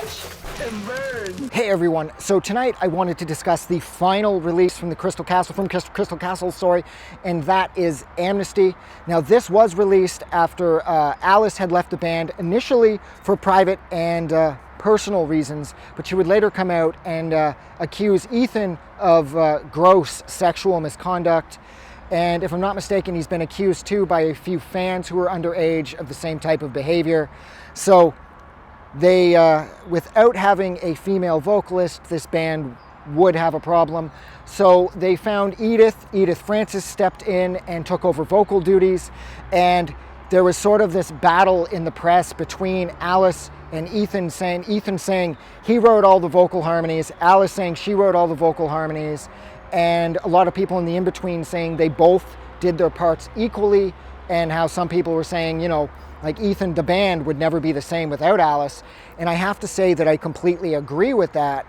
crash and burn. Hey everyone, so tonight I wanted to discuss the final release from the Crystal Castle, sorry, and that is Amnesty. Now this was released after Alice had left the band, initially for private and personal reasons, but she would later come out and accuse Ethan of gross sexual misconduct. And if I'm not mistaken, he's been accused too by a few fans who are underage of the same type of behavior. So they, without having a female vocalist, this band would have a problem. So they found Edith Frances stepped in and took over vocal duties. And there was sort of this battle in the press between Alice and Ethan saying he wrote all the vocal harmonies, Alice saying she wrote all the vocal harmonies, and a lot of people in the in-between saying they both did their parts equally, and how some people were saying, you know, like Ethan, the band would never be the same without Alice. And I have to say that I completely agree with that,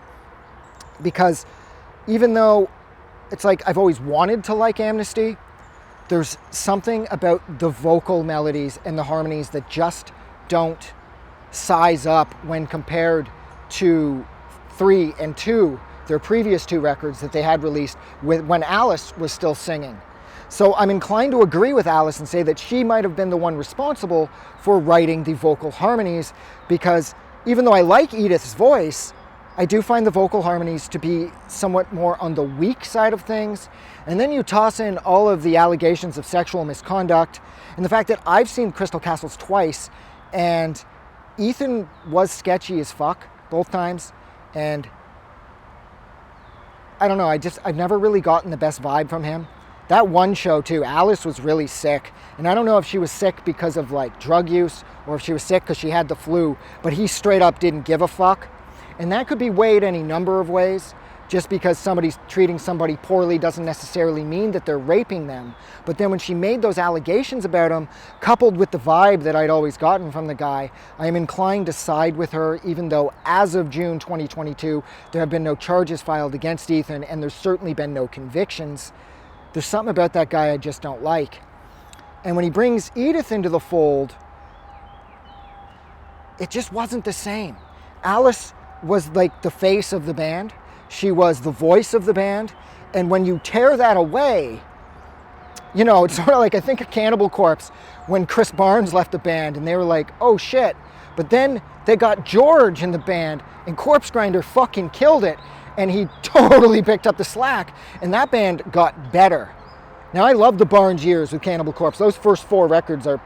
because even though it's like I've always wanted to like Amnesty, there's something about the vocal melodies and the harmonies that just don't size up when compared to 3 and 2, their previous 2 records that they had released when Alice was still singing. So I'm inclined to agree with Alice and say that she might have been the one responsible for writing the vocal harmonies, because even though I like Edith's voice, I do find the vocal harmonies to be somewhat more on the weak side of things. And then you toss in all of the allegations of sexual misconduct and the fact that I've seen Crystal Castles twice, and Ethan was sketchy as fuck both times. And I don't know, I've never really gotten the best vibe from him. That one show too, Alice was really sick. And I don't know if she was sick because of like drug use or if she was sick because she had the flu, but he straight up didn't give a fuck. And that could be weighed any number of ways. Just because somebody's treating somebody poorly doesn't necessarily mean that they're raping them. But then when she made those allegations about him, coupled with the vibe that I'd always gotten from the guy, I am inclined to side with her, even though as of June 2022, there have been no charges filed against Ethan, and there's certainly been no convictions. There's something about that guy I just don't like. And when he brings Edith into the fold, it just wasn't the same. Alice was like the face of the band. She was the voice of the band. And when you tear that away, you know, it's sort of like, I think of Cannibal Corpse when Chris Barnes left the band and they were like, oh shit. But then they got George in the band and Corpse Grinder fucking killed it. And he totally picked up the slack. And that band got better. Now I love the Barnes years with Cannibal Corpse. Those first 4 records are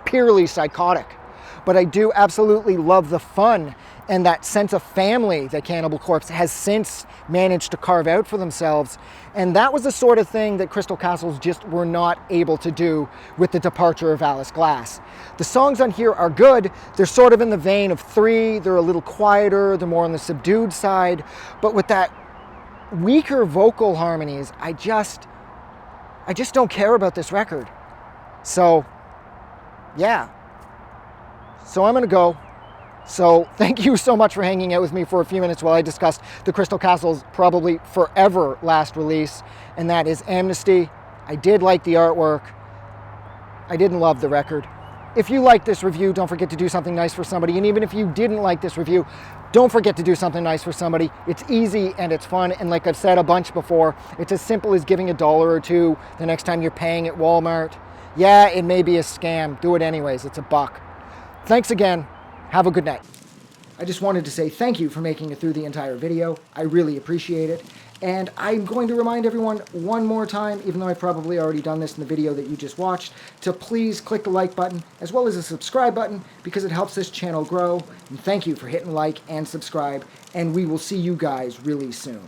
purely psychotic. But I do absolutely love the fun and that sense of family that Cannibal Corpse has since managed to carve out for themselves. And that was the sort of thing that Crystal Castles just were not able to do with the departure of Alice Glass. The songs on here are good. They're sort of in the vein of 3. They're a little quieter. They're more on the subdued side. But with that weaker vocal harmonies, I just don't care about this record. So, yeah. So I'm going to go. So thank you so much for hanging out with me for a few minutes while I discussed the Crystal Castles' probably forever last release, and that is Amnesty. I did like the artwork. I didn't love the record. If you liked this review, don't forget to do something nice for somebody. And even if you didn't like this review, don't forget to do something nice for somebody. It's easy and it's fun. And like I've said a bunch before, it's as simple as giving $1 or $2 the next time you're paying at Walmart. Yeah, it may be a scam. Do it anyways. It's $1. Thanks again. Have a good night. I just wanted to say thank you for making it through the entire video. I really appreciate it. And I'm going to remind everyone one more time, even though I've probably already done this in the video that you just watched, to please click the like button as well as the subscribe button, because it helps this channel grow. And thank you for hitting like and subscribe, and we will see you guys really soon.